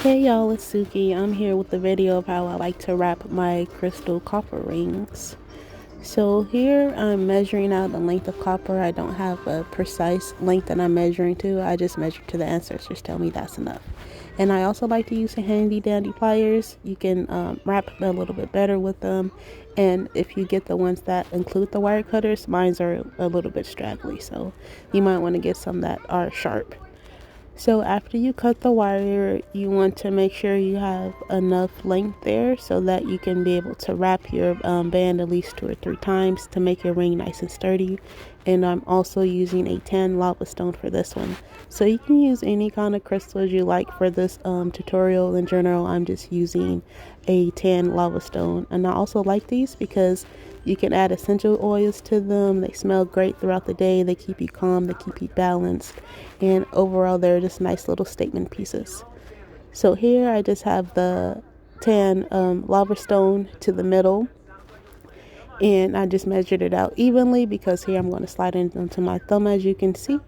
Hey y'all, it's Suki. I'm here with the video of how I like to wrap my crystal copper rings. So here I'm measuring out the length of copper. I don't have a precise length that I'm measuring to. I just measure to the ancestors tell me that's enough. And I also like to use the handy dandy pliers. You can wrap a little bit better with them. And if you get the ones that include the wire cutters, mine are a little bit straggly. So you might want to get some that are sharp. So after you cut the wire, you want to make sure you have enough length there so that you can be able to wrap your band at least 2 or 3 times to make your ring nice and sturdy. And I'm also using a tan lava stone for this one. So you can use any kind of crystals you like for this tutorial. In general, I'm just using a tan lava stone. And I also like these because you can add essential oils to them. They smell great throughout the day. They keep you calm. They keep you balanced. And overall, they're just nice little statement pieces. So here I just have the tan lava stone to the middle. And I just measured it out evenly because here I'm going to slide it into my thumb, as you can see.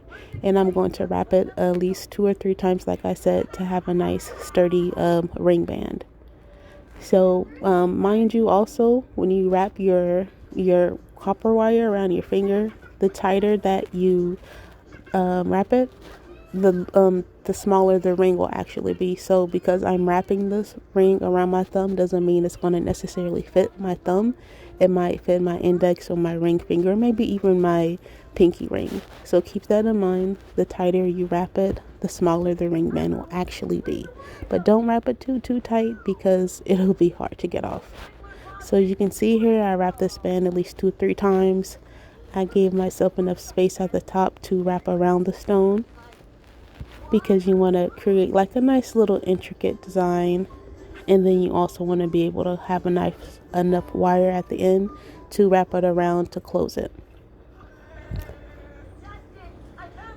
And I'm going to wrap it at least 2 or 3 times, like I said, to have a nice sturdy ring band. So mind you, also when you wrap your copper wire around your finger, the tighter that you wrap it, the smaller the ring will actually be. So because I'm wrapping this ring around my thumb doesn't mean it's going to necessarily fit my thumb. It might fit my index or my ring finger, maybe even my pinky ring. So keep that in mind. The tighter you wrap it, the smaller the ring band will actually be. But don't wrap it too tight because it'll be hard to get off. So you can see here, I wrapped this band at least 2 or 3 times. I gave myself enough space at the top to wrap around the stone because you want to create like a nice little intricate design. And then you also want to be able to have enough wire at the end to wrap it around to close it.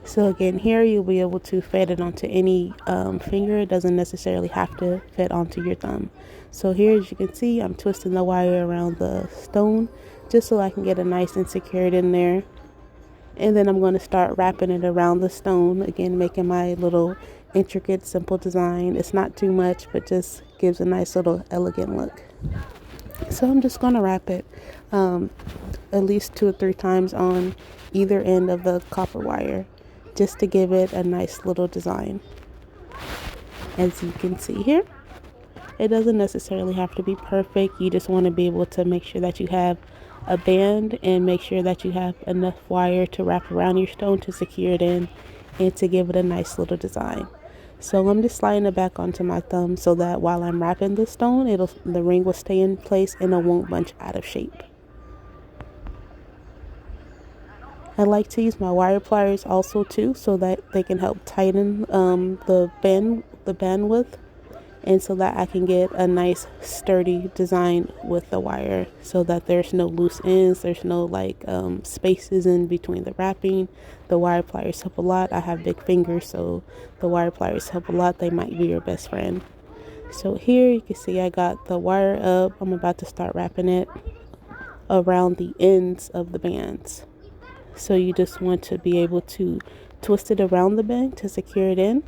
So again, here you'll be able to fit it onto any finger. It doesn't necessarily have to fit onto your thumb. So here, as you can see, I'm twisting the wire around the stone just so I can get it nice and secured in there. And then I'm going to start wrapping it around the stone, again making my little intricate simple design. It's not too much, but just gives a nice little elegant look. So I'm just going to wrap it at least 2 or 3 times on either end of the copper wire just to give it a nice little design. As you can see here, it doesn't necessarily have to be perfect. You just want to be able to make sure that you have a band and make sure that you have enough wire to wrap around your stone to secure it in and to give it a nice little design. So I'm just sliding it back onto my thumb so that while I'm wrapping the stone, the ring will stay in place and it won't bunch out of shape. I like to use my wire pliers also too so that they can help tighten the bandwidth, and so that I can get a nice sturdy design with the wire so that there's no loose ends, there's no spaces in between the wrapping. The wire pliers help a lot. I have big fingers, so the wire pliers help a lot. They might be your best friend. So here you can see I got the wire up. I'm about to start wrapping it around the ends of the bands. So you just want to be able to twist it around the band to secure it in.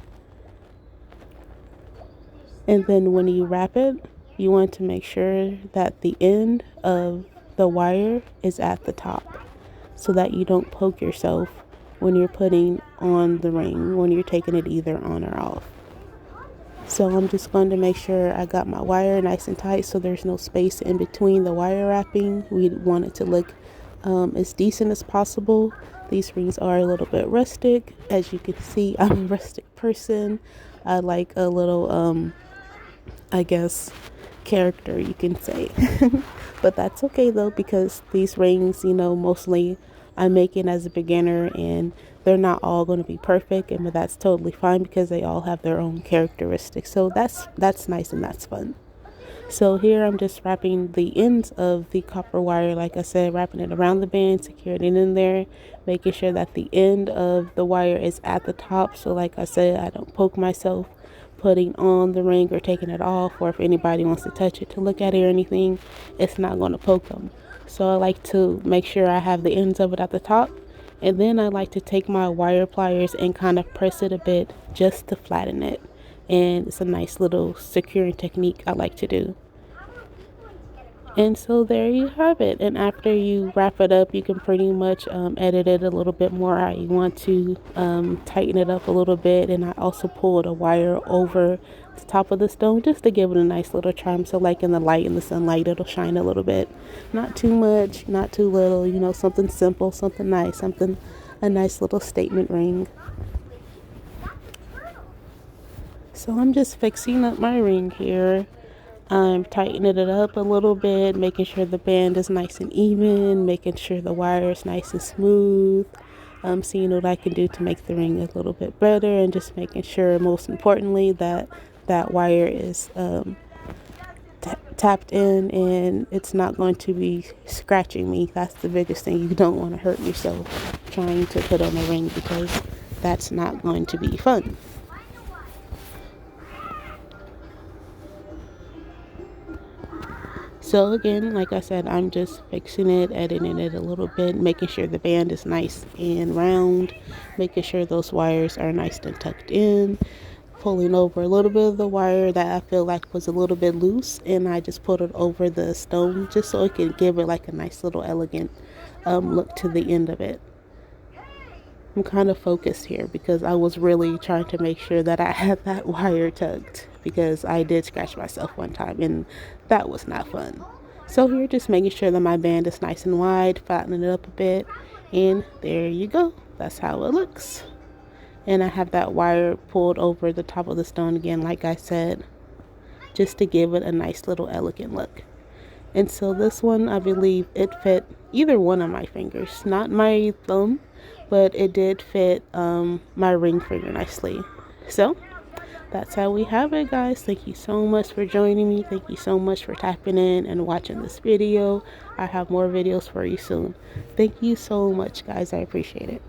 And then when you wrap it, you want to make sure that the end of the wire is at the top so that you don't poke yourself when you're putting on the ring, when you're taking it either on or off. So I'm just going to make sure I got my wire nice and tight so there's no space in between the wire wrapping. We want it to look as decent as possible. These rings are a little bit rustic. As you can see, I'm a rustic person. I like a little character, you can say. But that's okay though, because these rings, mostly I'm making as a beginner and they're not all going to be perfect, but that's totally fine because they all have their own characteristics. So that's nice and that's fun. So here I'm just wrapping the ends of the copper wire, like I said, wrapping it around the band, securing it in there, making sure that the end of the wire is at the top. So like I said, I don't poke myself putting on the ring or taking it off, or if anybody wants to touch it to look at it or anything, it's not going to poke them. So I like to make sure I have the ends of it at the top, and then I like to take my wire pliers and kind of press it a bit just to flatten it, and it's a nice little securing technique I like to do. And so there you have it. And after you wrap it up, you can pretty much edit it a little bit more how you want to, tighten it up a little bit. And I also pulled a wire over the top of the stone just to give it a nice little charm. So like in the light, in the sunlight, it'll shine a little bit. Not too much, not too little, you know, something simple, something nice, something, a nice little statement ring. So I'm just fixing up my ring here. I'm tightening it up a little bit, making sure the band is nice and even, making sure the wire is nice and smooth. Seeing what I can do to make the ring a little bit better, and just making sure, most importantly, that that wire is tapped in and it's not going to be scratching me. That's the biggest thing. You don't want to hurt yourself trying to put on a ring, because that's not going to be fun. So again, like I said, I'm just fixing it, editing it a little bit, making sure the band is nice and round, making sure those wires are nice and tucked in, pulling over a little bit of the wire that I feel like was a little bit loose, and I just put it over the stone just so it can give it like a nice little elegant look to the end of it. I'm kind of focused here because I was really trying to make sure that I had that wire tucked, because I did scratch myself one time and that was not fun. So here, just making sure that my band is nice and wide, flattening it up a bit, and there you go. That's how it looks. And I have that wire pulled over the top of the stone again, like I said, just to give it a nice little elegant look. And so this one, I believe it fit either one of my fingers, not my thumb, but it did fit my ring finger nicely. So that's how we have it, guys. Thank you so much for joining me. Thank you so much for tapping in and watching this video. I have more videos for you soon. Thank you so much, guys. I appreciate it.